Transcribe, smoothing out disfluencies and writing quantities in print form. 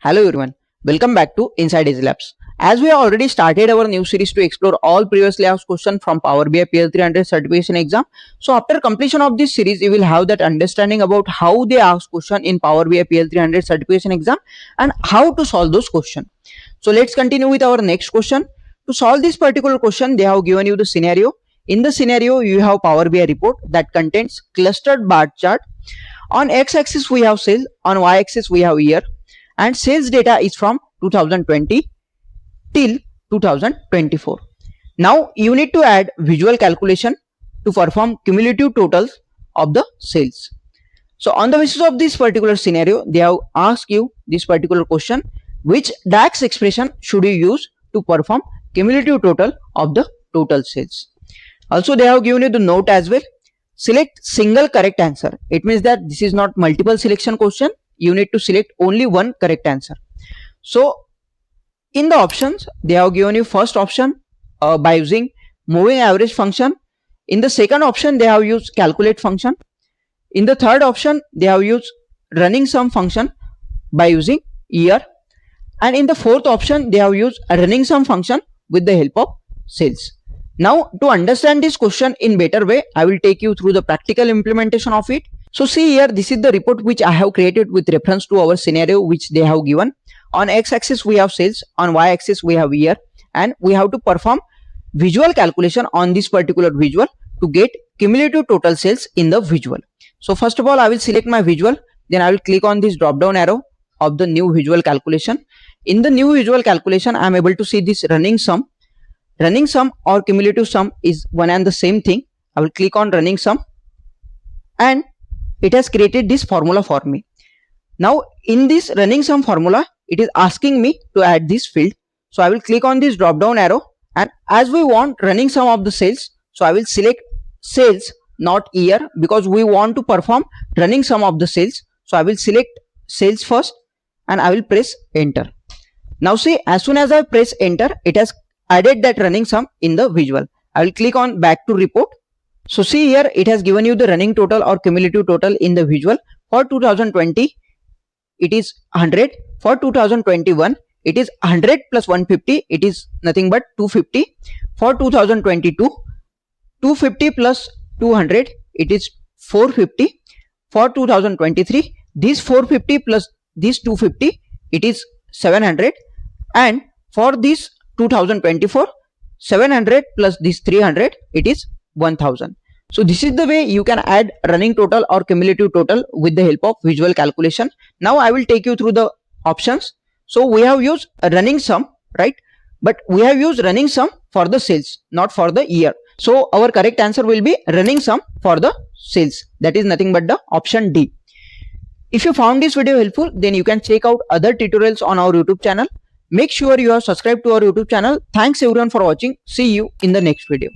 Hello everyone, welcome back to Inside Easy Labs. As we have already started our new series to explore all previously asked questions from Power BI PL300 certification exam. So after completion of this series, you will have that understanding about how they ask question in Power BI PL300 certification exam and how to solve those questions. So let's continue with our next question. To solve this particular question, they have given you the scenario. In the scenario, you have Power BI report that contains clustered bar chart. On x-axis we have sales, on y-axis we have year, and sales data is from 2020 till 2024. Now you need to add visual calculation to perform cumulative totals of the sales. So on the basis of this particular scenario, they have asked you this particular question: which DAX expression should you use to perform cumulative total of the total sales? Also they have given you the note as well. Select single correct answer. It means that this is not multiple selection question. You need to select only one correct answer. So in the options, they have given you first option by using moving average function. In the second option, they have used calculate function. In the third option, they have used running sum function by using year. And in the fourth option, they have used a running sum function with the help of sales. Now to understand this question in better way, I will take you through the practical implementation of it. So see here, this is the report which I have created with reference to our scenario which they have given. On x-axis we have sales, on y-axis we have year, and we have to perform visual calculation on this particular visual to get cumulative total sales in the visual. So first of all, I will select my visual, then I will click on this drop down arrow of the new visual calculation. In the new visual calculation, I am able to see this running sum. Running sum or cumulative sum is one and the same thing. I will click on running sum and it has created this formula for me. Now in this running sum formula, it is asking me to add this field. So I will click on this drop down arrow, and as we want running sum of the sales, so I will select sales, not year, because we want to perform running sum of the sales. So I will select sales first and I will press enter. Now see, as soon as I press enter, it has added that running sum in the visual. I will click on back to report. So see here, it has given you the running total or cumulative total in the visual. For 2020, it is 100. For 2021, it is 100 plus 150. It is nothing but 250. For 2022, 250 plus 200, it is 450. For 2023, this 450 plus this 250, it is 700. And for this 2024, 700 plus this 300, it is 1000. So this is the way you can add running total or cumulative total with the help of visual calculation. Now I will take you through the options. So we have used a running sum, right? But we have used running sum for the sales, not for the year. So our correct answer will be running sum for the sales. That is nothing but the option D. If you found this video helpful, then you can check out other tutorials on our YouTube channel. Make sure you are subscribed to our YouTube channel. Thanks everyone for watching. See you in the next video.